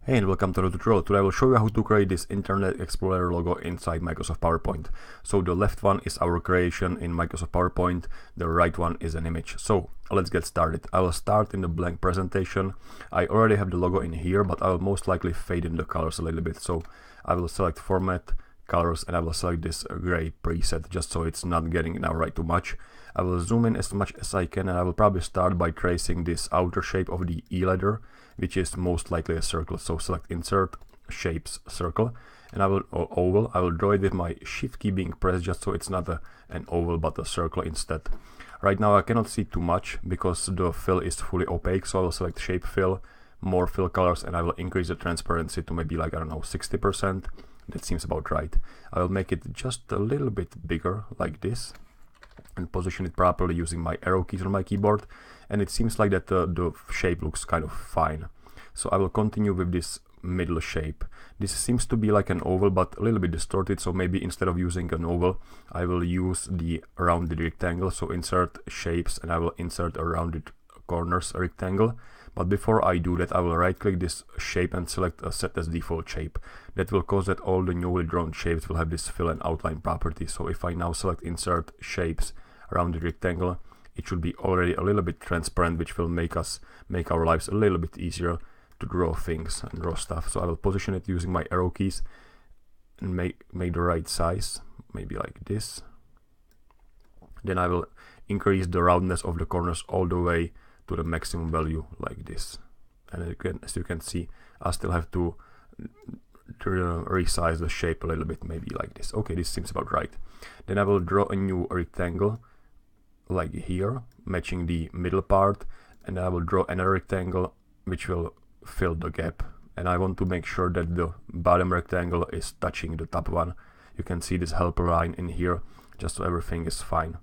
Hey and welcome to the tutorial. Today I will show you how to create this Internet Explorer logo inside Microsoft PowerPoint. So the left one is our creation in Microsoft PowerPoint, the right one is an image. So let's get started. I will start in the blank presentation. I already have the logo in here, but I will most likely fade in the colors a little bit. So I will select Format, Colors, and I will select this gray preset just so it's not getting now right too much. I will zoom in as much as I can, and I will probably start by tracing this outer shape of the E letter, which is most likely a circle. So select Insert, Shapes, Circle, and I will oval. I will draw it with my Shift key being pressed just so it's not an oval but a circle instead. Right now I cannot see too much because the fill is fully opaque, so I will select Shape Fill, More Fill Colors, and I will increase the transparency to maybe like, I don't know, 60%. That seems about right. I will make it just a little bit bigger like this and position it properly using my arrow keys on my keyboard, and it seems like that the shape looks kind of fine. So I will continue with this middle shape. This seems to be like an oval but a little bit distorted, so maybe instead of using an oval I will use the rounded rectangle. So insert shapes and I will insert a rounded corners rectangle. But before I do that, I will right click this shape and select a set as default shape. That will cause that all the newly drawn shapes will have this fill and outline property. So if I now select insert shapes, rounded rectangle, it should be already a little bit transparent, which will make our lives a little bit easier to draw things and draw stuff. So I will position it using my arrow keys and make the right size, maybe like this. Then I will increase the roundness of the corners all the way to the maximum value like this. And again, as you can see, I still have to resize the shape a little bit, maybe like this. Okay, this seems about right. Then I will draw a new rectangle like here, matching the middle part, and I will draw another rectangle which will fill the gap. And I want to make sure that the bottom rectangle is touching the top one. You can see this helper line in here, just so everything is fine.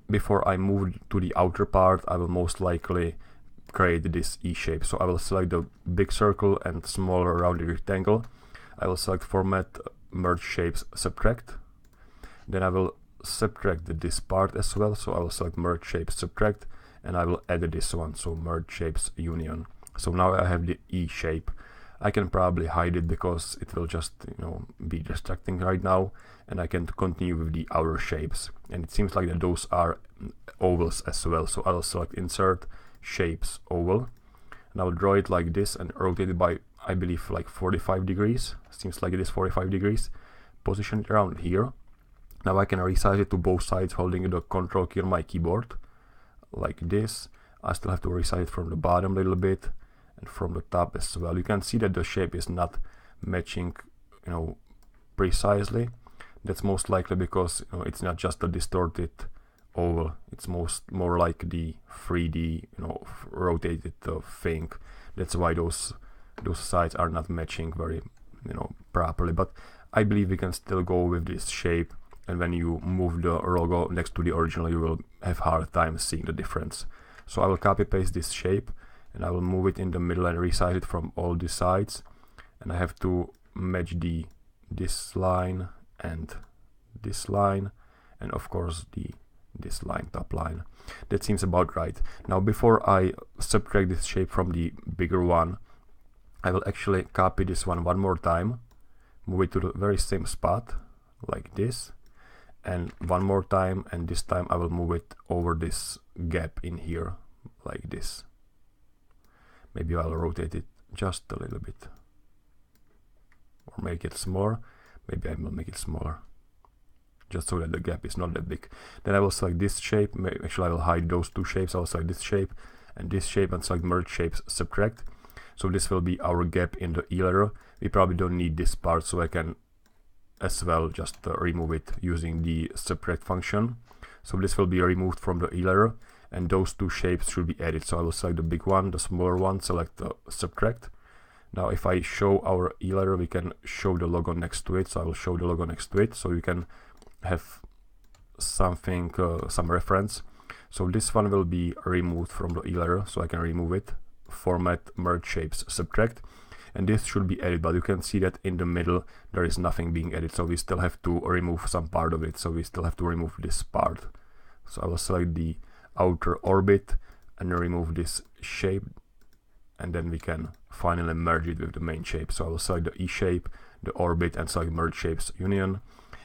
Before I move to the outer part, I will most likely create this E shape. So I will select the big circle and smaller rounded rectangle. I will select Format, Merge Shapes, Subtract. Then I will subtract this part as well. So I will select Merge Shapes, Subtract, and I will add this one. So Merge Shapes, Union. So now I have the E shape. I can probably hide it because it will just, be distracting right now, and I can continue with the outer shapes. And it seems like that those are ovals as well. So I will select Insert, Shapes, Oval, and I will draw it like this and rotate it by, I believe, like 45 degrees. Seems like it is 45 degrees. Position it around here. Now I can resize it to both sides holding the Control key on my keyboard like this. I still have to resize it from the bottom a little bit and from the top as well. You can see that the shape is not matching, precisely. That's most likely because it's not just a distorted oval. It's more like the 3D, rotated thing. That's why those sides are not matching very, properly. But I believe we can still go with this shape. And when you move the logo next to the original, you will have hard time seeing the difference. So I will copy paste this shape, and I will move it in the middle and resize it from all the sides. And I have to match this line and this line, and of course this line, top line. That seems about right. Now before I subtract this shape from the bigger one, I will actually copy this one more time, move it to the very same spot like this, and one more time, and this time I will move it over this gap in here like this. Maybe I'll rotate it just a little bit, or make it smaller. Maybe I will make it smaller, just so that the gap is not that big. Then I will select this shape. Actually, I will hide those two shapes. I will select this shape and select Merge Shapes, Subtract. So this will be our gap in the E letter. We probably don't need this part, so I can as well just remove it using the subtract function. So this will be removed from the E letter, and those two shapes should be added. So I will select the big one, the smaller one, select the subtract. Now if I show our E letter, we can show the logo next to it. So I will show the logo next to it, so you can have something, some reference. So this one will be removed from the E letter, so I can remove it. Format, Merge Shapes, Subtract. And this should be added, but you can see that in the middle there is nothing being added, so we still have to remove some part of it. So we still have to remove this part. So I will select the outer orbit and remove this shape and then we can finally merge it with the main shape. So I will select the E shape, the orbit, and select merge shapes union.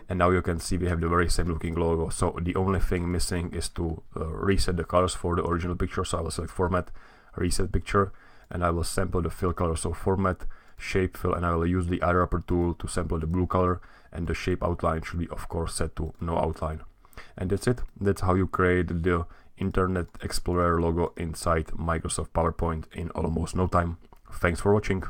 And now you can see we have the very same looking logo. So the only thing missing is to reset the colors for the original picture. So I will select format, reset picture, and I will sample the fill color. So format, shape fill, and I will use the eyedropper tool to sample the blue color, and the shape outline should be of course set to no outline. And that's it. That's how you create the Internet Explorer logo inside Microsoft PowerPoint in almost no time. Thanks for watching.